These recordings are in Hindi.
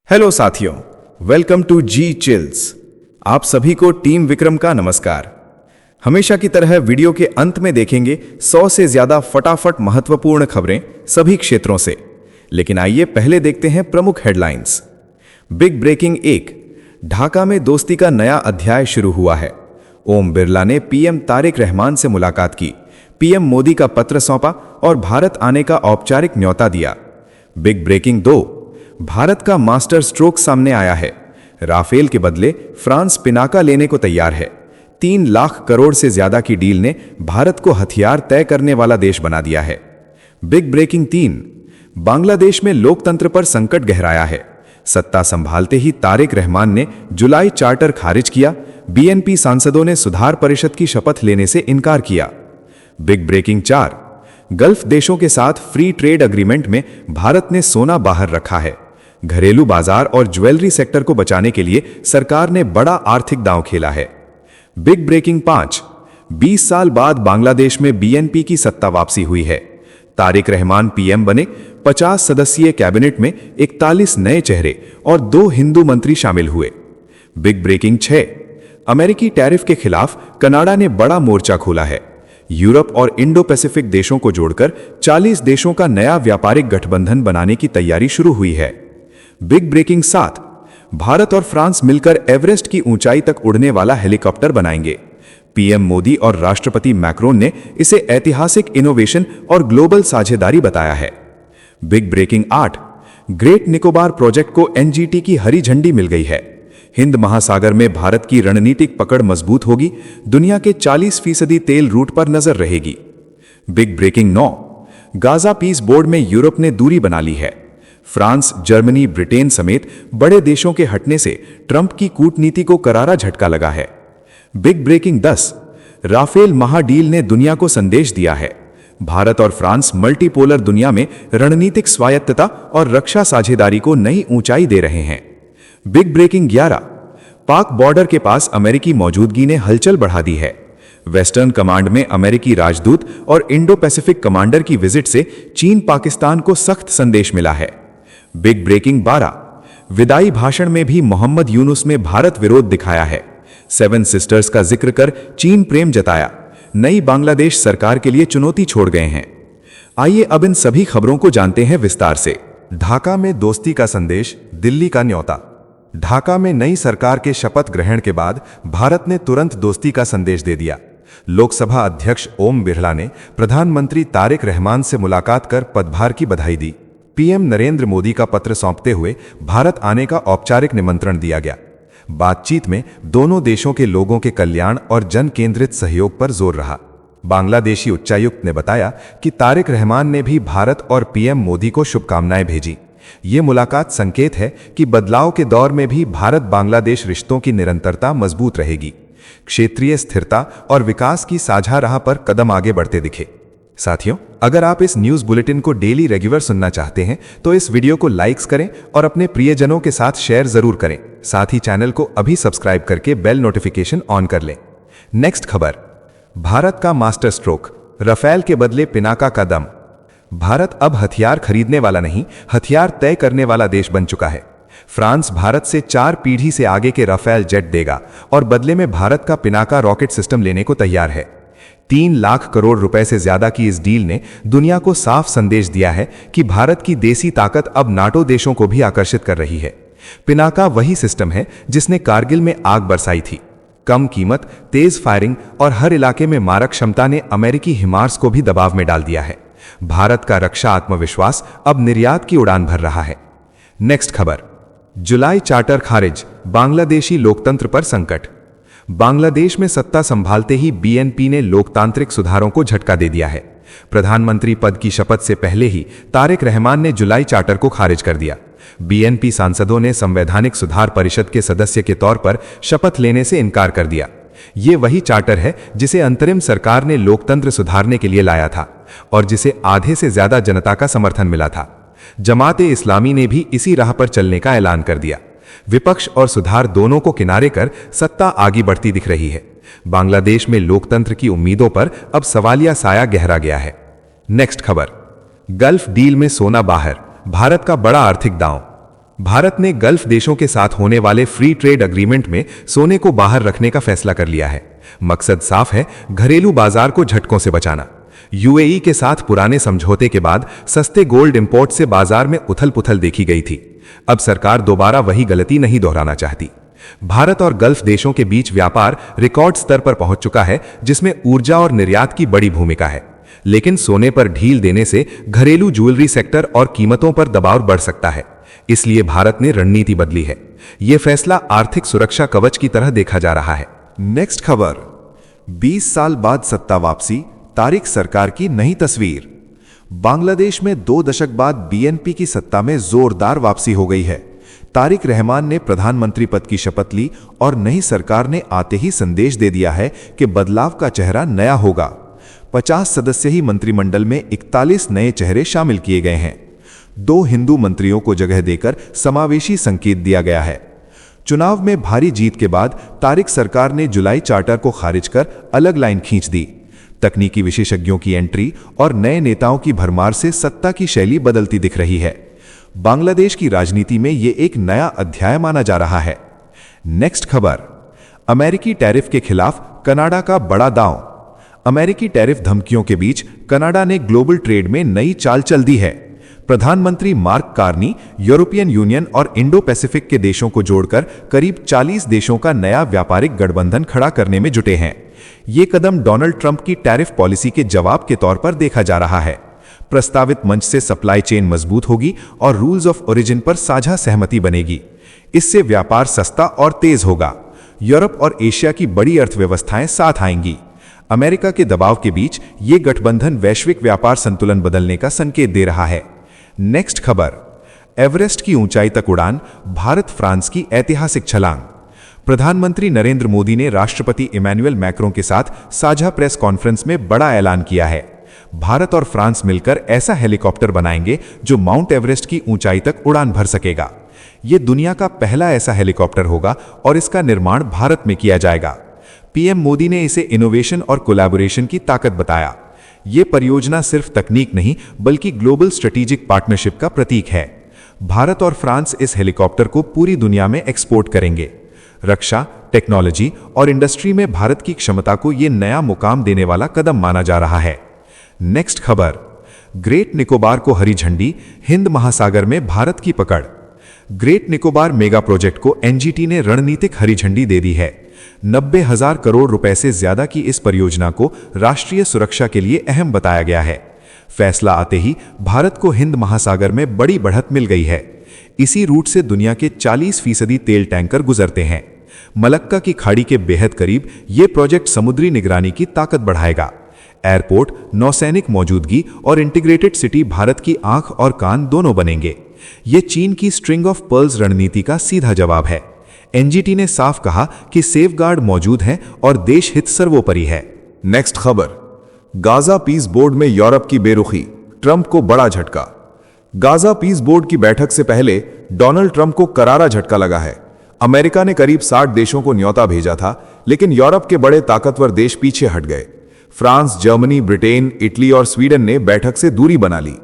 हेलो साथियों, वेलकम टू जी चिल्स। आप सभी को टीम विक्रम का नमस्कार। हमेशा की तरह वीडियो के अंत में देखेंगे 100 से ज्यादा फटाफट महत्वपूर्ण खबरें सभी क्षेत्रों से। लेकिन आइए पहले देखते हैं प्रमुख हेडलाइंस। बिग ब्रेकिंग 1, ढाका में दोस्ती का नया अध्याय शुरू हुआ है। ओम बिरला ने पीएम तारिक रहमान से मुलाकात की, पीएम मोदी का पत्र सौंपा और भारत आने का औपचारिक न्योता दिया। बिग ब्रेकिंग 2, भारत का मास्टर स्ट्रोक सामने आया है। राफेल के बदले फ्रांस पिनाका लेने को तैयार है। 3 लाख करोड़ से ज्यादा की डील ने भारत को हथियार तय करने वाला देश बना दिया है। बिग ब्रेकिंग 3, बांग्लादेश में लोकतंत्र पर संकट गहराया है। सत्ता संभालते ही तारिक रहमान ने जुलाई चार्टर खारिज किया। बीएनपी सांसदों ने सुधार परिषद की शपथ लेने से इनकार किया। बिग ब्रेकिंग 4, गल्फ देशों के साथ फ्री ट्रेड एग्रीमेंट में भारत ने सोना बाहर रखा है। घरेलू बाजार और ज्वेलरी सेक्टर को बचाने के लिए सरकार ने बड़ा आर्थिक दांव खेला है। बिग ब्रेकिंग 5, 20 साल बाद बांग्लादेश में बीएनपी की सत्ता वापसी हुई है। तारिक रहमान पीएम बने। 50 सदस्यीय कैबिनेट में 41 नए चेहरे और 2 हिंदू मंत्री शामिल हुए। बिग ब्रेकिंग 6, अमेरिकी टैरिफ के खिलाफ कनाडा ने बड़ा मोर्चा खोला है। यूरोप और इंडो पैसिफिक देशों को जोड़कर 40 देशों का नया व्यापारिक गठबंधन बनाने की तैयारी शुरू हुई है। बिग ब्रेकिंग 7, भारत और फ्रांस मिलकर एवरेस्ट की ऊंचाई तक उड़ने वाला हेलीकॉप्टर बनाएंगे। पीएम मोदी और राष्ट्रपति मैक्रोन ने इसे ऐतिहासिक इनोवेशन और ग्लोबल साझेदारी बताया है। Big breaking 8, great Nicobar project को एनजीटी की हरी झंडी मिल गई है। हिंद महासागर में भारत की रणनीतिक पकड़ मजबूत होगी। दुनिया के 40% तेल रूट पर नजर रहेगी। Big breaking 9, Gaza peace board में यूरोप ने दूरी बना ली है। फ्रांस, जर्मनी, ब्रिटेन समेत बड़े देशों के हटने से ट्रंप की कूटनीति को करारा झटका लगा है। बिग ब्रेकिंग 10, राफेल महाडील ने दुनिया को संदेश दिया है। भारत और फ्रांस मल्टीपोलर दुनिया में रणनीतिक स्वायत्तता और रक्षा साझेदारी को नई ऊंचाई दे रहे हैं। बिग ब्रेकिंग 11, पाक बॉर्डर के पास अमेरिकी मौजूदगी ने हलचल बढ़ा दी है। वेस्टर्न कमांड में अमेरिकी राजदूत और इंडो पैसिफिक कमांडर की विजिट से चीन पाकिस्तान को सख्त संदेश मिला है। बिग ब्रेकिंग 12, विदाई भाषण में भी मोहम्मद यूनुस में भारत विरोध दिखाया है। 7 सिस्टर्स का जिक्र कर चीन प्रेम जताया। नई बांग्लादेश सरकार के लिए चुनौती छोड़ गए हैं। आइए अब इन सभी खबरों को जानते हैं विस्तार से। ढाका में दोस्ती का संदेश, दिल्ली का न्योता। ढाका में नई सरकार के शपथ ग्रहण के बाद भारत ने तुरंत दोस्ती का संदेश दे दिया। लोकसभा अध्यक्ष ओम बिरला ने प्रधानमंत्री तारिक रहमान से मुलाकात कर पदभार की बधाई दी। पीएम नरेंद्र मोदी का पत्र सौंपते हुए भारत आने का औपचारिक निमंत्रण दिया गया। बातचीत में दोनों देशों के लोगों के कल्याण और जन केंद्रित सहयोग पर जोर रहा। बांग्लादेशी उच्चायुक्त ने बताया कि तारिक रहमान ने भी भारत और पीएम मोदी को शुभकामनाएं भेजी। ये मुलाकात संकेत है कि बदलाव के दौर में भी भारत बांग्लादेश रिश्तों की निरंतरता मजबूत रहेगी। क्षेत्रीय स्थिरता और विकास की साझा राह पर कदम आगे बढ़ते दिखे। साथियों, अगर आप इस न्यूज बुलेटिन को डेली रेगुलर सुनना चाहते हैं तो इस वीडियो को लाइक्स करें और अपने प्रियजनों के साथ शेयर जरूर करें। साथ ही चैनल को अभी सब्सक्राइब करके बेल नोटिफिकेशन ऑन कर लें। नेक्स्ट खबर, भारत का मास्टर स्ट्रोक, राफेल के बदले पिनाका का दम। भारत अब हथियार खरीदने वाला नहीं, हथियार तय करने वाला देश बन चुका है। फ्रांस भारत से 4 पीढ़ी से आगे के राफेल जेट देगा और बदले में भारत का पिनाका रॉकेट सिस्टम लेने को तैयार है। 3 लाख करोड़ रुपए से ज्यादा की इस डील ने दुनिया को साफ संदेश दिया है कि भारत की देसी ताकत अब नाटो देशों को भी आकर्षित कर रही है। पिनाका वही सिस्टम है जिसने कारगिल में आग बरसाई थी। कम कीमत, तेज फायरिंग और हर इलाके में मारक क्षमता ने अमेरिकी हिमार्स को भी दबाव में डाल दिया है। भारत का रक्षा आत्मविश्वास अब निर्यात की उड़ान भर रहा है। नेक्स्ट खबर, जुलाई चार्टर खारिज, बांग्लादेशी लोकतंत्र पर संकट। बांग्लादेश में सत्ता संभालते ही बीएनपी ने लोकतांत्रिक सुधारों को झटका दे दिया है। प्रधानमंत्री पद की शपथ से पहले ही तारिक रहमान ने जुलाई चार्टर को खारिज कर दिया। बीएनपी सांसदों ने संवैधानिक सुधार परिषद के सदस्य के तौर पर शपथ लेने से इनकार कर दिया। ये वही चार्टर है जिसे अंतरिम सरकार ने लोकतंत्र सुधारने के लिए लाया था और जिसे आधे से ज्यादा जनता का समर्थन मिला था। जमाते इस्लामी ने भी इसी राह पर चलने का ऐलान कर दिया। विपक्ष और सुधार दोनों को किनारे कर सत्ता आगे बढ़ती दिख रही है। बांग्लादेश में लोकतंत्र की उम्मीदों पर अब सवालिया साया गहरा गया है। नेक्स्ट खबर, गल्फ डील में सोना बाहर, भारत का बड़ा आर्थिक दांव। भारत ने गल्फ देशों के साथ होने वाले फ्री ट्रेड एग्रीमेंट में सोने को बाहर रखने का फैसला कर लिया है। मकसद साफ है, घरेलू बाजार को झटकों से बचाना। यूएई के साथ पुराने समझौते के बाद सस्ते गोल्ड इंपोर्ट से बाजार में उथल-पुथल देखी गई थी। अब सरकार दोबारा वही गलती नहीं दोहराना चाहती। भारत और गल्फ देशों के बीच व्यापार रिकॉर्ड स्तर पर पहुंच चुका है, जिसमें ऊर्जा और निर्यात की बड़ी भूमिका है। लेकिन सोने पर ढील देने से घरेलू ज्वेलरी सेक्टर और कीमतों पर दबाव बढ़ सकता है। इसलिए भारत ने रणनीति बदली है। यह फैसला आर्थिक सुरक्षा कवच की तरह देखा जा रहा है। नेक्स्ट खबर, 20 साल बाद सत्ता वापसी, तारिक सरकार की नई तस्वीर। बांग्लादेश में 2 दशक बाद बीएनपी की सत्ता में जोरदार वापसी हो गई है। तारिक रहमान ने प्रधानमंत्री पद की शपथ ली और नई सरकार ने आते ही संदेश दे दिया है कि बदलाव का चेहरा नया होगा। 50 सदस्यीय मंत्रिमंडल में 41 नए चेहरे शामिल किए गए हैं। 2 हिंदू मंत्रियों को जगह देकर समावेशी संकेत दिया गया है। चुनाव में भारी जीत के बाद तारिक सरकार ने जुलाई चार्टर को खारिज कर अलग लाइन खींच दी। तकनीकी विशेषज्ञों की एंट्री और नए नेताओं की भरमार से सत्ता की शैली बदलती दिख रही है। बांग्लादेश की राजनीति में यह एक नया अध्याय माना जा रहा है। नेक्स्ट खबर, अमेरिकी टैरिफ के खिलाफ कनाडा का बड़ा दांव। अमेरिकी टैरिफ धमकियों के बीच कनाडा ने ग्लोबल ट्रेड में नई चाल चल दी है। प्रधानमंत्री मार्क कार्नी यूरोपियन यूनियन और इंडो पैसिफिक के देशों को जोड़कर करीब 40 देशों का नया व्यापारिक गठबंधन खड़ा करने में जुटे हैं। ये कदम डोनाल्ड ट्रंप की टैरिफ पॉलिसी के जवाब के तौर पर देखा जा रहा है। प्रस्तावित मंच से सप्लाई चेन मजबूत होगी और रूल्स ऑफ ओरिजिन पर साझा सहमति बनेगी। इससे व्यापार सस्ता और तेज होगा। यूरोप और एशिया की बड़ी अर्थव्यवस्थाएं साथ आएंगी। अमेरिका के दबाव के बीच ये गठबंधन वैश्विक व्यापार संतुलन बदलने का संकेत दे रहा है। नेक्स्ट खबर, एवरेस्ट की ऊंचाई तक उड़ान, भारत फ्रांस की ऐतिहासिक छलांग। प्रधानमंत्री नरेंद्र मोदी ने राष्ट्रपति इमैनुअल मैक्रों के साथ साझा प्रेस कॉन्फ्रेंस में बड़ा ऐलान किया है। भारत और फ्रांस मिलकर ऐसा हेलीकॉप्टर बनाएंगे जो माउंट एवरेस्ट की ऊंचाई तक उड़ान भर सकेगा। यह दुनिया का पहला ऐसा हेलीकॉप्टर होगा और इसका निर्माण भारत में किया जाएगा। पीएम मोदी ने इसे इनोवेशन और कोलैबोरेशन की ताकत बताया। यह परियोजना सिर्फ तकनीक नहीं बल्कि ग्लोबल स्ट्रेटेजिक पार्टनरशिप का प्रतीक है। भारत और फ्रांस इस हेलीकॉप्टर को पूरी दुनिया में एक्सपोर्ट करेंगे। रक्षा, टेक्नोलॉजी और इंडस्ट्री में भारत की क्षमता को यह नया मुकाम देने वाला कदम माना जा रहा है। नेक्स्ट खबर, ग्रेट निकोबार को हरी झंडी, हिंद महासागर में भारत की पकड़। ग्रेट निकोबार मेगा प्रोजेक्ट को एनजीटी ने रणनीतिक हरी झंडी दे दी है। 90,000 करोड़ रुपए से ज्यादा की इस परियोजना को राष्ट्रीय सुरक्षा के लिए अहम बताया गया है। फैसला आते ही भारत को हिंद महासागर में बड़ी बढ़त मिल गई है। इसी रूट से दुनिया के 40% तेल टैंकर गुजरते हैं। मलक्का की खाड़ी के बेहद करीब यह प्रोजेक्ट समुद्री निगरानी की ताकत बढ़ाएगा। एयरपोर्ट, नौसैनिक मौजूदगी और इंटीग्रेटेड सिटी भारत की आंख और कान दोनों बनेंगे। यह चीन की स्ट्रिंग ऑफ पर्ल्स रणनीति का सीधा जवाब है। एनजीटी ने साफ कहा कि सेफगार्ड मौजूद हैं और देश हित सर्वोपरि है। नेक्स्ट खबर, गाजा पीस बोर्ड में यूरोप की बेरुखी, ट्रंप को बड़ा झटका। गाजा पीस बोर्ड की बैठक से पहले डोनाल्ड ट्रंप को करारा झटका लगा है। अमेरिका ने करीब 60 देशों को न्योता भेजा था, लेकिन यूरोप के बड़े ताकतवर देश पीछे हट गए। फ्रांस, जर्मनी, ब्रिटेन, इटली और स्वीडन ने बैठक से दूरी बना ली।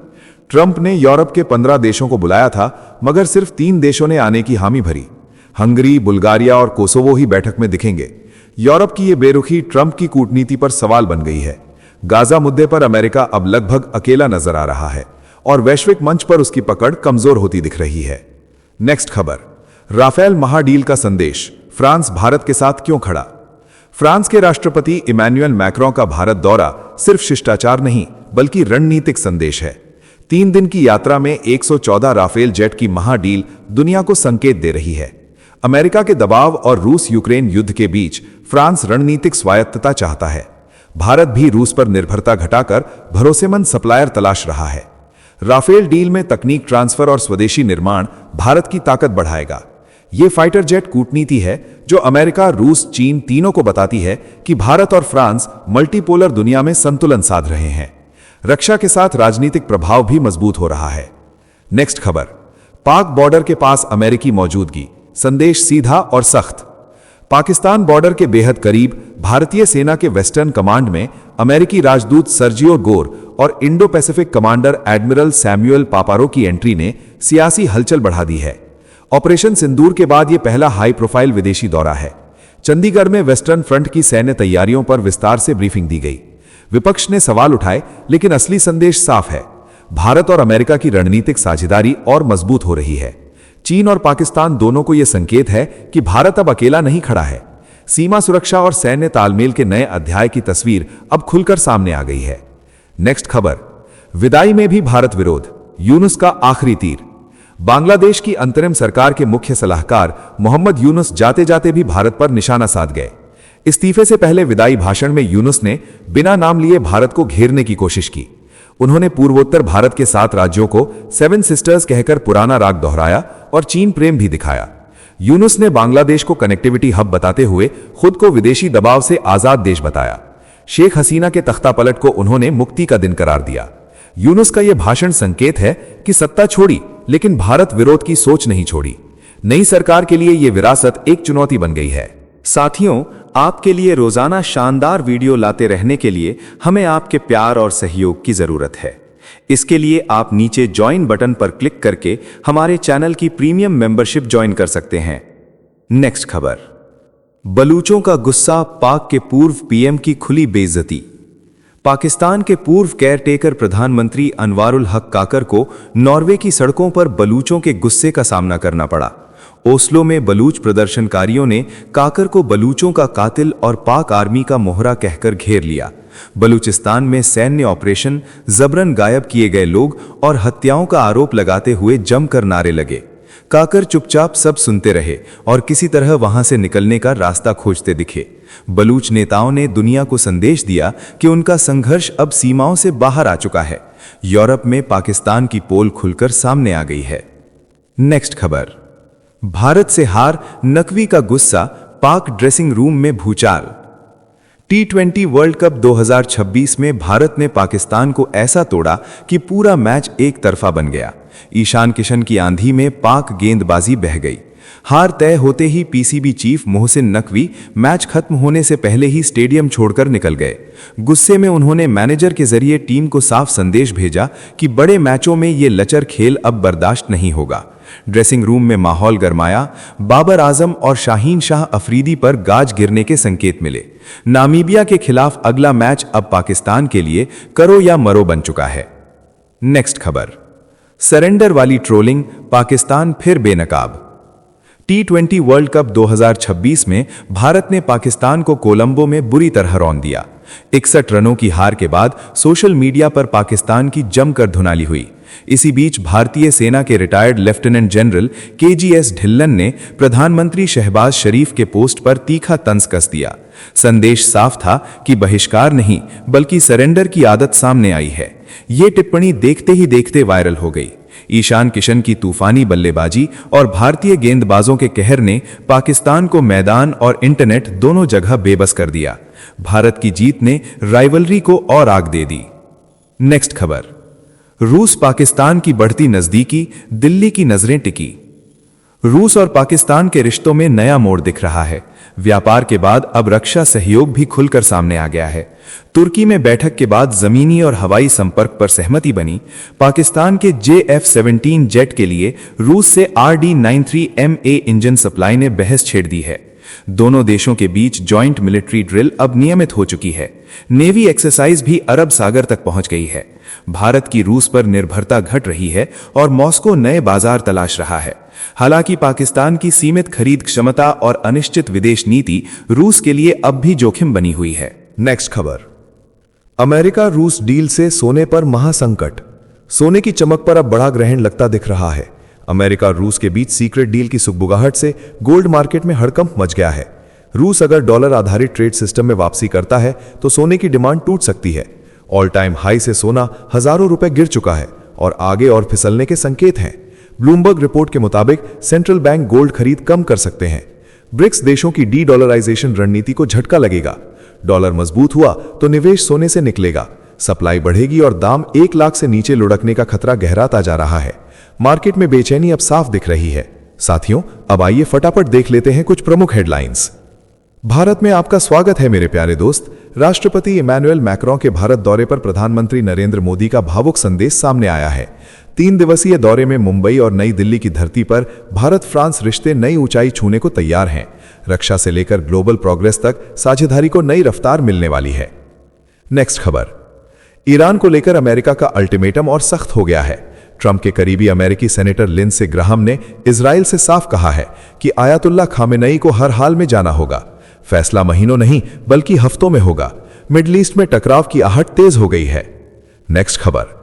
ट्रंप ने यूरोप के 15 देशों को बुलाया था, मगर सिर्फ 3 देशों ने आने की हामी भरी। हंगरी, बुल्गारिया और कोसोवो ही बैठक में दिखेंगे। यूरोप की ये बेरुखी ट्रंप की कूटनीति पर सवाल बन गई है। गाजा मुद्दे पर अमेरिका अब लगभग अकेला नजर आ रहा है और वैश्विक मंच पर उसकी पकड़ कमजोर होती दिख रही है। नेक्स्ट खबर, राफेल महाडील का संदेश, फ्रांस भारत के साथ क्यों खड़ा। फ्रांस के राष्ट्रपति इमैनुअल मैक्रों का भारत दौरा सिर्फ शिष्टाचार नहीं बल्कि रणनीतिक संदेश है। 3 दिन की यात्रा में 114 राफेल जेट की महाडील दुनिया को संकेत दे रही है। अमेरिका के दबाव और रूस यूक्रेन युद्ध के बीच फ्रांस रणनीतिक स्वायत्तता चाहता है। भारत भी रूस पर निर्भरता घटाकर भरोसेमंद सप्लायर तलाश रहा है। राफेल डील में तकनीक ट्रांसफर और स्वदेशी निर्माण भारत की ताकत बढ़ाएगा। यह फाइटर जेट कूटनीति है जो अमेरिका, रूस, चीन तीनों को बताती है कि भारत और फ्रांस मल्टीपोलर दुनिया में संतुलन साध रहे हैं। रक्षा के साथ राजनीतिक प्रभाव भी मजबूत हो रहा है। नेक्स्ट खबर, पाक बॉर्डर के पास अमेरिकी मौजूदगी, संदेश सीधा और सख्त। पाकिस्तान बॉर्डर के बेहद करीब भारतीय सेना के वेस्टर्न कमांड में अमेरिकी राजदूत सर्जियो गोर और Indo Pacific commander admiral Samuel Paparo की एंट्री ने सियासी हलचल बढ़ा दी है। ऑपरेशन सिंदूर के बाद यह पहला हाई प्रोफाइल विदेशी दौरा है। चंडीगढ़ में वेस्टर्न फ्रंट की सैन्य तैयारियों पर विस्तार से ब्रीफिंग दी गई। विपक्ष ने सवाल उठाए, लेकिन असली संदेश साफ है। भारत और अमेरिका की रणनीतिक साझेदारी और मजबूत हो रही है। चीन और पाकिस्तान दोनों को यह संकेत है कि भारत अब अकेला नहीं खड़ा है। सीमा सुरक्षा और सैन्य तालमेल के नए अध्याय की तस्वीर अब खुलकर सामने आ गई है। नेक्स्ट खबर, विदाई में भी भारत विरोध, यूनुस का आखिरी तीर। बांग्लादेश की अंतरिम सरकार के मुख्य सलाहकार मोहम्मद यूनुस जाते जाते भी भारत पर निशाना साध गए। इस्तीफे से पहले विदाई भाषण में यूनुस ने बिना नाम लिए भारत को घेरने की कोशिश की। उन्होंने पूर्वोत्तर भारत के 7 राज्यों को 7 सिस्टर्स कहकर पुराना राग दोहराया और चीन प्रेम भी दिखाया। यूनुस ने बांग्लादेश को कनेक्टिविटी हब बताते हुए खुद को विदेशी दबाव से आजाद देश बताया। शेख हसीना के तख्तापलट को उन्होंने मुक्ति का दिन करार दिया। यूनुस का यह भाषण संकेत है कि सत्ता छोड़ी, लेकिन भारत विरोध की सोच नहीं छोड़ी। नई सरकार के लिए यह विरासत एक चुनौती बन गई है। साथियों, आपके लिए रोजाना शानदार वीडियो लाते रहने के लिए हमें आपके प्यार और सहयोग की जरूरत है। इसके लिए आप नीचे ज्वाइन बटन पर क्लिक करके हमारे चैनल की प्रीमियम मेंबरशिप ज्वाइन कर सकते हैं। नेक्स्ट खबर, बलूचों का गुस्सा, पाक के पूर्व पीएम की खुली बेइज्जती। पाकिस्तान के पूर्व केयरटेकर प्रधानमंत्री अनवारुल हक काकर को नॉर्वे की सड़कों पर बलूचों के गुस्से का सामना करना पड़ा। ओस्लो में बलूच प्रदर्शनकारियों ने काकर को बलूचों का कातिल और पाक आर्मी का मोहरा कहकर घेर लिया। बलूचिस्तान में सैन्य ऑपरेशन, जबरन गायब किए गए लोग और हत्याओं का आरोप लगाते हुए जमकर नारे लगे। काकर चुपचाप सब सुनते रहे और किसी तरह वहां से निकलने का रास्ता खोजते दिखे। बलूच नेताओं ने दुनिया को संदेश दिया कि उनका संघर्ष अब सीमाओं से बाहर आ चुका है। यूरोप में पाकिस्तान की पोल खुलकर सामने आ गई है। नेक्स्ट खबर, भारत से हार, नकवी का गुस्सा, पाक ड्रेसिंग रूम में भूचाल। T20 वर्ल्ड कप 2026 में भारत ने पाकिस्तान को ऐसा तोड़ा कि पूरा मैच एक तरफा बन गया। ईशान किशन की आंधी में पाक गेंदबाजी बह गई। हार तय होते ही PCB chief Mohsin Naqvi match खत्म होने से पहले ही स्टेडियम छोड़कर निकल गए। गुस्से में उन्होंने मैनेजर के जरिए टीम को साफ संदेश भेजा कि बड़े मैचों में ये लचर खेल अब बर्दाश्त नहीं होगा। ड्रेसिंग रूम में माहौल गरमाया। बाबर आजम और शाहीन शाह अफरीदी पर गाज गिरने के संकेत मिले। नामीबिया के खिलाफ अगला मैच अब पाकिस्तान के लिए करो या मरो बन चुका है। नेक्स्ट खबर, सरेंडर वाली ट्रोलिंग, पाकिस्तान फिर बेनकाब। T20 वर्ल्ड कप 2026 में भारत ने पाकिस्तान को कोलंबो में बुरी तरह रौंद दिया। 61 रनों की हार के बाद सोशल मीडिया पर पाकिस्तान की जमकर धुनाली हुई। इसी बीच भारतीय सेना के retired lieutenant general KGS Dhillon ने प्रधानमंत्री शहबाज शरीफ के पोस्ट पर तीखा तंज कस दिया। संदेश साफ था कि बहिष्कार नहीं बल्कि सरेंडर की आदत सामने आई है। ये टिप्पणी देखते ही देखते वायरल हो गई। ईशान किशन की तूफानी बल्लेबाजी और भारतीय गेंदबाजों के कहर ने पाकिस्तान को मैदान और इंटरनेट दोनों जगह बेबस कर दिया। भारत की जीत ने राइवलरी को और आग दे दी। नेक्स्ट खबर, रूस पाकिस्तान की बढ़ती नजदीकी, दिल्ली की नजरें टिकी। रूस और पाकिस्तान के रिश्तों में नया मोड़ दिख रहा है। व्यापार के बाद अब रक्षा सहयोग भी खुलकर सामने आ गया है। तुर्की में बैठक के बाद जमीनी और हवाई संपर्क पर सहमति बनी। पाकिस्तान के JF-17 जेट के लिए रूस से RD-93MA इंजन सप्लाई ने बहस छेड़ दी है। दोनों देशों के बीच जॉइंट मिलिट्री ड्रिल अब नियमित हो चुकी है। नेवी एक्सरसाइज भी अरब सागर तक पहुंच गई है। भारत की रूस पर निर्भरता घट रही है और मॉस्को नए बाजार तलाश रहा है। हालांकि पाकिस्तान की सीमित खरीद क्षमता और अनिश्चित विदेश नीति रूस के लिए अब भी जोखिम बनी हुई है। नेक्स्ट खबर, अमेरिका रूस डील से सोने पर महासंकट। सोने की चमक पर अब बड़ा ग्रहण लगता दिख रहा है। अमेरिका रूस के बीच सीक्रेट डील की सुगबुगाहट से गोल्ड मार्केट में हड़कंप मच गया है। रूस अगर डॉलर आधारित ट्रेड सिस्टम में वापसी करता है तो सोने की डिमांड टूट सकती है। ऑल टाइम हाई से सोना हजारों रुपए गिर चुका है और आगे और फिसलने के संकेत हैं। ब्लूमबर्ग रिपोर्ट के मुताबिक सेंट्रल बैंक गोल्ड खरीद कम कर सकते हैं। ब्रिक्स देशों की डी डॉलराइजेशन रणनीति को झटका लगेगा। डॉलर मजबूत हुआ तो निवेश सोने से निकलेगा, सप्लाई बढ़ेगी और दाम 1 लाख से नीचे लुढ़कने का खतरा गहराता जा रहा है। मार्केट में बेचैनी अब साफ दिख रही है। साथियों, अब आइए फटाफट देख लेते हैं कुछ प्रमुख हेडलाइंस। भारत में आपका स्वागत है मेरे प्यारे दोस्त। राष्ट्रपति इमैनुअल मैक्रों के भारत दौरे पर प्रधानमंत्री नरेंद्र मोदी का भावुक संदेश सामने आया है। 3 दिवसीय दौरे में मुंबई और नई दिल्ली की धरती पर भारत फ्रांस रिश्ते नई ऊंचाई छूने को तैयार हैं। रक्षा से लेकर ग्लोबल प्रोग्रेस तक साझेदारी को नई रफ्तार मिलने वाली है। नेक्स्ट खबर, ईरान को लेकर अमेरिका का अल्टीमेटम और सख्त हो गया है। ट्रंप के करीबी अमेरिकी सेनेटर लिंडसे ग्राहम ने इजराइल से साफ कहा है कि आयतुल्लाह खामेनेई को हर हाल में जाना होगा। फैसला महीनों नहीं बल्कि हफ्तों में होगा। मिडल ईस्ट में टकराव की आहट तेज हो गई है। नेक्स्ट खबर,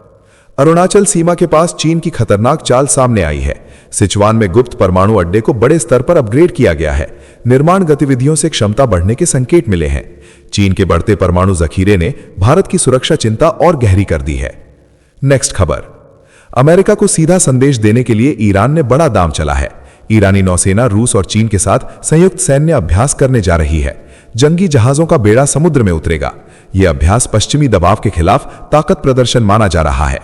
अरुणाचल सीमा के पास चीन की खतरनाक चाल सामने आई है। सिचुआन में गुप्त परमाणु अड्डे को बड़े स्तर पर अपग्रेड किया गया है। निर्माण गतिविधियों से क्षमता बढ़ने के संकेत मिले हैं। चीन के बढ़ते परमाणु जखीरे ने भारत की सुरक्षा चिंता और गहरी कर दी है। नेक्स्ट खबर, अमेरिका को सीधा संदेश देने के लिए ईरान ने बड़ा दांव चला है। ईरानी नौसेना रूस और चीन के साथ संयुक्त सैन्य अभ्यास करने जा रही है। जंगी जहाजों का बेड़ा समुद्र में उतरेगा। यह अभ्यास पश्चिमी दबाव के खिलाफ ताकत प्रदर्शन माना जा रहा है।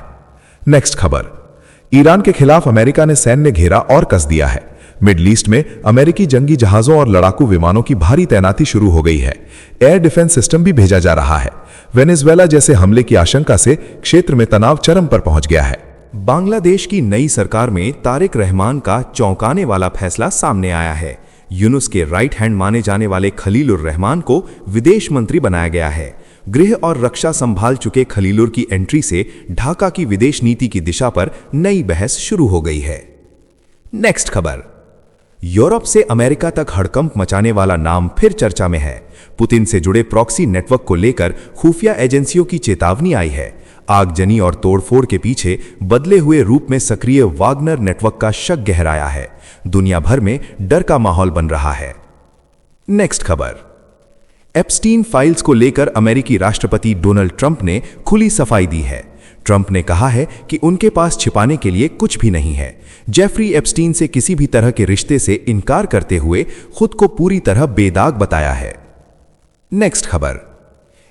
नेक्स्ट खबर, ईरान के खिलाफ अमेरिका ने सैन्य घेरा और कस दिया है। मिडल ईस्ट में अमेरिकी जंगी जहाजों और लड़ाकू विमानों की भारी तैनाती शुरू हो गई है। एयर डिफेंस सिस्टम भी भेजा जा रहा है। वेनेजुएला जैसे हमले की आशंका से क्षेत्र में तनाव चरम पर पहुंच गया है। बांग्लादेश की नई सरकार में तारिक रहमान का चौंकाने वाला फैसला सामने आया है। यूनुस के राइट हैंड माने जाने वाले खलीलुर रहमान को विदेश मंत्री बनाया गया है। गृह और रक्षा संभाल चुके खलीलुर की एंट्री से ढाका की विदेश नीति की दिशा पर नई बहस शुरू हो गई है। नेक्स्ट खबर, यूरोप से अमेरिका तक हड़कंप मचाने वाला नाम फिर चर्चा में है। पुतिन से जुड़े प्रॉक्सी नेटवर्क को लेकर खुफिया एजेंसियों की चेतावनी आई है। आगजनी और तोड़फोड़ के पीछे बदले हुए रूप में सक्रिय वागनर नेटवर्क का शक गहराया है। दुनिया भर में डर का माहौल बन रहा है। नेक्स्ट खबर, एप्स्टीन फाइल्स को लेकर अमेरिकी राष्ट्रपति डोनाल्ड ट्रंप ने खुली सफाई दी है। ट्रंप ने कहा है कि उनके पास छिपाने के लिए कुछ भी नहीं है। जेफरी एप्स्टीन से किसी भी तरह के रिश्ते से इनकार करते हुए खुद को पूरी तरह बेदाग बताया है। नेक्स्ट खबर,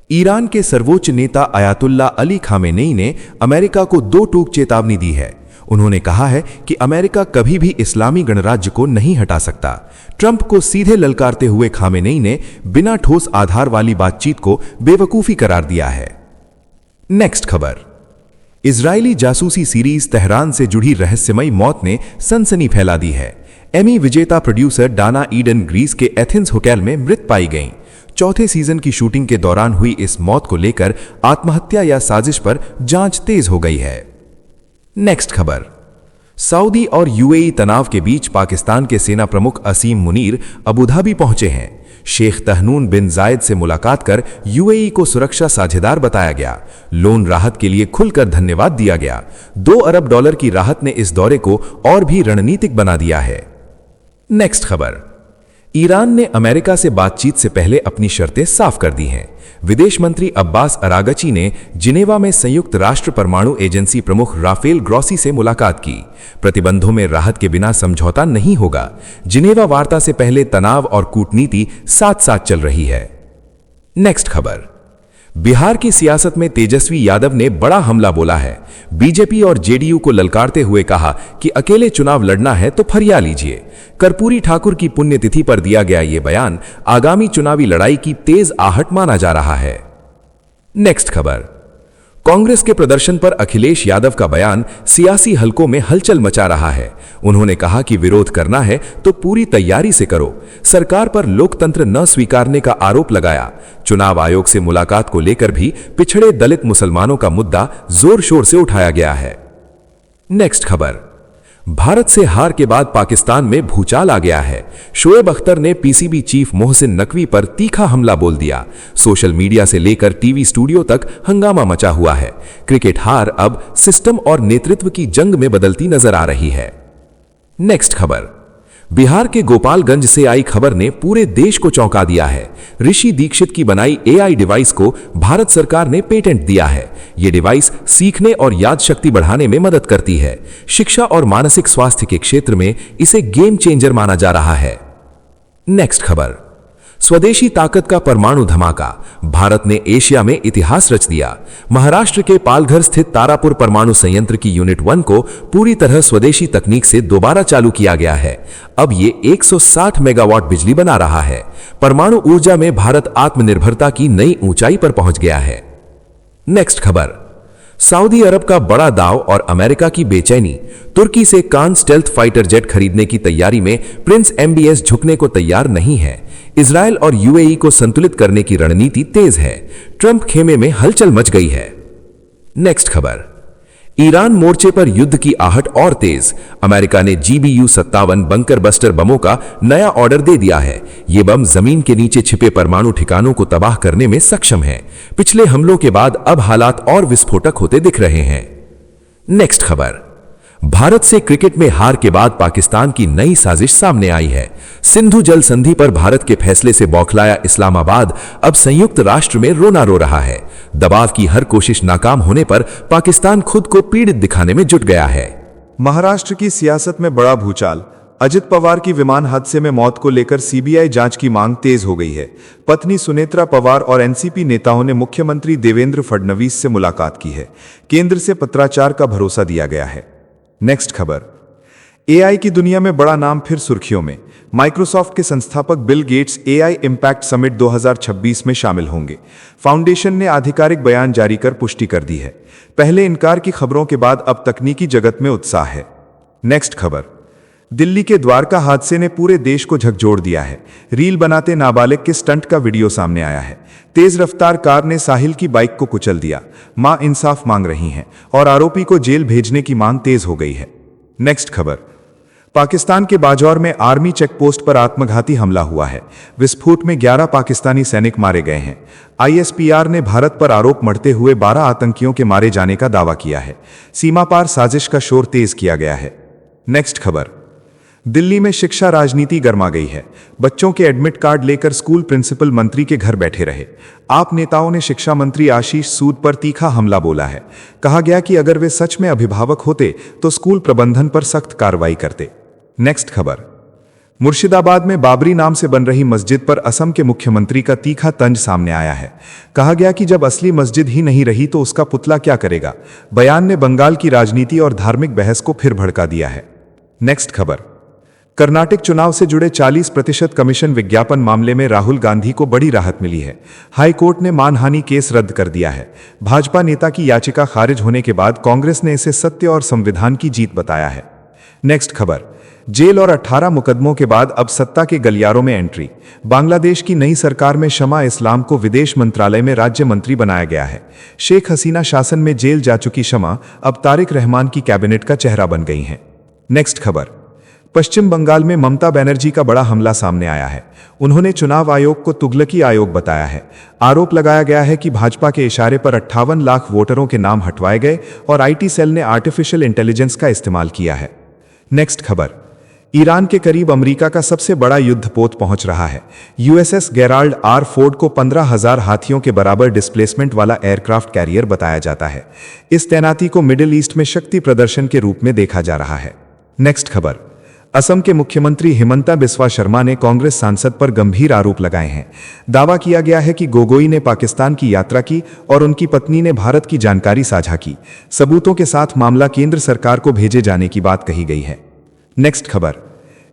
ईरान के सर्वोच्च नेता अयातुल्लाह अली खामेनेई ने अमेरिका को 2 टूक चेतावनी दी है। उन्होंने कहा है कि अमेरिका कभी भी इस्लामी गणराज्य को नहीं हटा सकता। ट्रंप को सीधे ललकारते हुए खामेनेई ने बिना ठोस आधार वाली बातचीत को बेवकूफी करार दिया है। नेक्स्ट खबर, इजरायली जासूसी सीरीज तेहरान से जुड़ी रहस्यमयी मौत ने सनसनी फैला दी है। एमी विजेता प्रोड्यूसर डाना ईडन ग्रीस के एथेंस होटल में मृत पाई गईं। चौथे सीजन की शूटिंग के दौरान हुई इस मौत को लेकर आत्महत्या या साजिश पर जांच तेज हो गई है। नेक्स्ट खबर, सऊदी और यूएई तनाव के बीच पाकिस्तान के सेना प्रमुख असीम मुनीर अबुधाबी पहुंचे हैं। शेख तहनून बिन जायद से मुलाकात कर यूएई को सुरक्षा साझेदार बताया गया। लोन राहत के लिए खुलकर धन्यवाद दिया गया। $2 अरब की राहत ने इस दौरे को और भी रणनीतिक बना दिया है। नेक्स्ट खबर, ईरान ने अमेरिका से बातचीत से पहले अपनी शर्तें साफ कर दी हैं। विदेश मंत्री अब्बास अरागची ने जिनेवा में संयुक्त राष्ट्र परमाणु एजेंसी प्रमुख राफेल ग्रॉसी से मुलाकात की। प्रतिबंधों में राहत के बिना समझौता नहीं होगा। जिनेवा वार्ता से पहले तनाव और कूटनीति साथ साथ चल रही है। नेक्स्ट खबर, बिहार की सियासत में तेजस्वी यादव ने बड़ा हमला बोला है। बीजेपी और जेडीयू को ललकारते हुए कहा कि अकेले चुनाव लड़ना है तो फरिया लीजिए। कर्पूरी ठाकुर की पुण्यतिथि पर दिया गया ये बयान आगामी चुनावी लड़ाई की तेज आहट माना जा रहा है। नेक्स्ट खबर, कांग्रेस के प्रदर्शन पर अखिलेश यादव का बयान सियासी हलकों में हलचल मचा रहा है। उन्होंने कहा कि विरोध करना है तो पूरी तैयारी से करो। सरकार पर लोकतंत्र न स्वीकारने का आरोप लगाया। चुनाव आयोग से मुलाकात को लेकर भी पिछड़े दलित मुसलमानों का मुद्दा जोर शोर से उठाया गया है। नेक्स्ट खबर, भारत से हार के बाद पाकिस्तान में भूचाल आ गया है। शोएब अख्तर ने पीसीबी चीफ मोहसिन नकवी पर तीखा हमला बोल दिया। सोशल मीडिया से लेकर टीवी स्टूडियो तक हंगामा मचा हुआ है। क्रिकेट हार अब सिस्टम और नेतृत्व की जंग में बदलती नजर आ रही है। नेक्स्ट खबर, बिहार के गोपालगंज से आई खबर ने पूरे देश को चौंका दिया है। ऋषि दीक्षित की बनाई एआई डिवाइस को भारत सरकार ने पेटेंट दिया है। यह डिवाइस सीखने और याद शक्ति बढ़ाने में मदद करती है। शिक्षा और मानसिक स्वास्थ्य के क्षेत्र में इसे गेम चेंजर माना जा रहा है। नेक्स्ट खबर, स्वदेशी ताकत का परमाणु धमाका, भारत ने एशिया में इतिहास रच दिया। महाराष्ट्र के पालघर स्थित तारापुर परमाणु संयंत्र की यूनिट 1 को पूरी तरह स्वदेशी तकनीक से दोबारा चालू किया गया है। अब ये 160 मेगावाट बिजली बना रहा है। परमाणु ऊर्जा में भारत आत्मनिर्भरता की नई ऊंचाई पर पहुंच गया है। नेक्स्ट खबर, सऊदी अरब का बड़ा दाव और अमेरिका की बेचैनी। तुर्की से कान स्टेल्थ फाइटर जेट खरीदने की तैयारी में प्रिंस MBS झुकने को तैयार नहीं है। इजरायल और UAE को संतुलित करने की रणनीति तेज है। ट्रंप खेमे में हलचल मच गई है। नेक्स्ट खबर, ईरान मोर्चे पर युद्ध की आहट और तेज। अमेरिका ने GBU-57 बंकर बस्टर बमों का नया ऑर्डर दे दिया है। ये बम जमीन के नीचे छिपे परमाणु ठिकानों को तबाह करने में सक्षम है। पिछले हमलों के बाद अब हालात और विस्फोटक होते दिख रहे हैं। नेक्स्ट खबर, भारत से क्रिकेट में हार के बाद पाकिस्तान की नई साजिश सामने आई है। सिंधु जल संधि पर भारत के फैसले से बौखलाया इस्लामाबाद अब संयुक्त राष्ट्र में रोना रो रहा है। दबाव की हर कोशिश नाकाम होने पर पाकिस्तान खुद को पीड़ित दिखाने में जुट गया है। महाराष्ट्र की सियासत में बड़ा भूचाल। अजित पवार की विमान हादसे में मौत को लेकर CBI जांच की मांग तेज हो गई है। पत्नी सुनेत्रा पवार और NCP नेताओं ने मुख्यमंत्री देवेंद्र फडणवीस से मुलाकात की है। केंद्र से पत्राचार का भरोसा दिया गया है। नेक्स्ट खबर, AI की दुनिया में बड़ा नाम फिर सुर्खियों में। माइक्रोसॉफ्ट के संस्थापक Bill Gates AI impact summit 2026 में शामिल होंगे। फाउंडेशन ने आधिकारिक बयान जारी कर पुष्टि कर दी है। पहले इनकार की खबरों के बाद अब तकनीकी जगत में उत्साह है। नेक्स्ट खबर, दिल्ली के द्वारका हादसे ने पूरे देश को झकझोर दिया है। रील बनाते नाबालिग के स्टंट का वीडियो सामने आया है। तेज रफ्तार कार ने साहिल की बाइक को कुचल दिया। मां इंसाफ मांग रही हैं और आरोपी को जेल भेजने की मांग तेज हो गई है। नेक्स्ट खबर, पाकिस्तान के बाजौर में आर्मी चेकपोस्ट पर आत्मघाती हमला हुआ है। विस्फोट में 11 पाकिस्तानी सैनिक मारे गए हैं। ISPR ने भारत पर आरोप मढ़ते हुए 12 आतंकियों के मारे जाने का दावा किया है। सीमा पार साजिश का शोर तेज किया गया है। नेक्स्ट खबर, दिल्ली में शिक्षा राजनीति गर्मा गई है। बच्चों के एडमिट कार्ड लेकर स्कूल प्रिंसिपल मंत्री के घर बैठे रहे। आप नेताओं ने शिक्षा मंत्री आशीष सूद पर तीखा हमला बोला है। कहा गया कि अगर वे सच में अभिभावक होते तो स्कूल प्रबंधन पर सख्त कार्रवाई करते। नेक्स्ट खबर, मुर्शिदाबाद में बाबरी नाम से बन रही मस्जिद पर असम के मुख्यमंत्री का तीखा तंज सामने आया है। कहा गया कि जब असली मस्जिद ही नहीं रही तो उसका पुतला क्या करेगा। बयान ने बंगाल की राजनीति और धार्मिक बहस को फिर भड़का दिया है। नेक्स्ट खबर, कर्नाटक चुनाव से जुड़े 40% कमीशन विज्ञापन मामले में राहुल गांधी को बड़ी राहत मिली है। हाई कोर्ट ने मानहानि केस रद्द कर दिया है। भाजपा नेता की याचिका खारिज होने के बाद कांग्रेस ने इसे सत्य और संविधान की जीत बताया है। नेक्स्ट खबर, जेल और 18 मुकदमों के बाद अब सत्ता के गलियारों में एंट्री। बांग्लादेश की नई सरकार में शमा इस्लाम को विदेश मंत्रालय में राज्य मंत्री बनाया गया है। शेख हसीना शासन में जेल जा चुकी शमा अब तारिक रहमान की कैबिनेट का चेहरा बन गई हैं। नेक्स्ट खबर, पश्चिम बंगाल में ममता बनर्जी का बड़ा हमला सामने आया है। उन्होंने चुनाव आयोग को तुगलकी आयोग बताया है। आरोप लगाया गया है कि भाजपा के इशारे पर 58 लाख वोटरों के नाम हटवाए गए और IT सेल ने आर्टिफिशियल इंटेलिजेंस का इस्तेमाल किया है। नेक्स्ट खबर, ईरान के करीब अमेरिका का सबसे बड़ा युद्धपोत पहुंच रहा है। USS Gerald R. फोर्ड को 15,000 हाथियों के बराबर डिस्प्लेसमेंट वाला एयरक्राफ्ट कैरियर बताया जाता है। इस तैनाती को मिडिल ईस्ट में शक्ति प्रदर्शन के रूप में देखा जा रहा है। नेक्स्ट खबर, असम के मुख्यमंत्री हिमंता बिस्वा शर्मा ने कांग्रेस सांसद पर गंभीर आरोप लगाए हैं। दावा किया गया है कि गोगोई ने पाकिस्तान की यात्रा की और उनकी पत्नी ने भारत की जानकारी साझा की। सबूतों के साथ मामला केंद्र सरकार को भेजे जाने की बात कही गई है। नेक्स्ट खबर,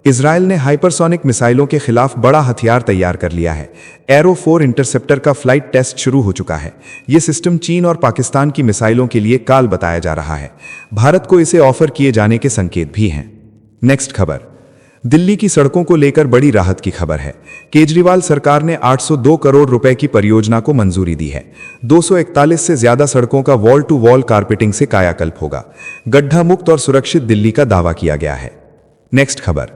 इजरायल ने हाइपरसोनिक मिसाइलों के खिलाफ बड़ा हथियार तैयार कर लिया है। एरो 4 इंटरसेप्टर का फ्लाइट टेस्ट शुरू हो चुका है। यह सिस्टम चीन और पाकिस्तान की मिसाइलों के लिए काल बताया जा रहा है। भारत को इसे ऑफर किए जाने के संकेत भी हैं। नेक्स्ट खबर, दिल्ली की सड़कों को लेकर बड़ी राहत की खबर है। केजरीवाल सरकार ने 802 करोड़ रुपए की परियोजना को मंजूरी दी है। 241 से ज्यादा सड़कों का वॉल टू वॉल कारपेटिंग से कायाकल्प होगा। गड्ढा मुक्त और सुरक्षित दिल्ली का दावा किया गया है। नेक्स्ट खबर,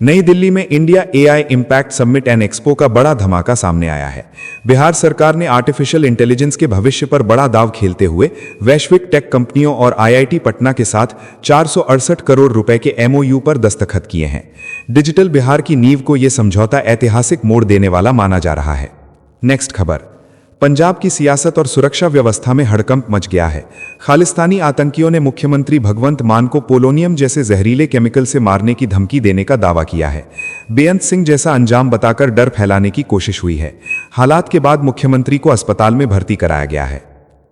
नई दिल्ली में India AI impact summit and expo का बड़ा धमाका सामने आया है। बिहार सरकार ने आर्टिफिशियल इंटेलिजेंस के भविष्य पर बड़ा दाव खेलते हुए वैश्विक टेक कंपनियों और IIT पटना के साथ 468 करोड़ रुपए के MOU पर दस्तखत किए हैं। डिजिटल बिहार की नींव को यह समझौता ऐतिहासिक मोड़ देने वाला माना जा रहा है। नेक्स्ट खबर, पंजाब की सियासत और सुरक्षा व्यवस्था में हड़कंप मच गया है। खालिस्तानी आतंकियों ने मुख्यमंत्री भगवंत मान को पोलोनियम जैसे जहरीले केमिकल से मारने की धमकी देने का दावा किया है। बेअंत सिंह जैसा अंजाम बताकर डर फैलाने की कोशिश हुई है। हालात के बाद मुख्यमंत्री को अस्पताल में भर्ती कराया गया है।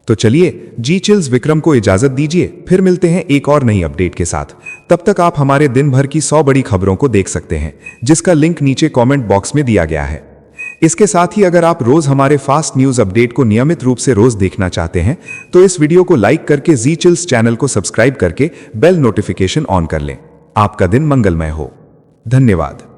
तो चलिए, जी चिल्स विक्रम को इजाजत दीजिए। फिर मिलते हैं एक और नई अपडेट के साथ। तब तक आप हमारे दिन भर की 100 बड़ी खबरों को देख सकते हैं, जिसका लिंक नीचे कॉमेंट बॉक्स में दिया गया है। इसके साथ ही अगर आप रोज हमारे फास्ट न्यूज अपडेट को नियमित रूप से रोज देखना चाहते हैं तो इस वीडियो को लाइक करके जी चिल्स चैनल को सब्सक्राइब करके बेल नोटिफिकेशन ऑन कर लें। आपका दिन मंगलमय हो। धन्यवाद।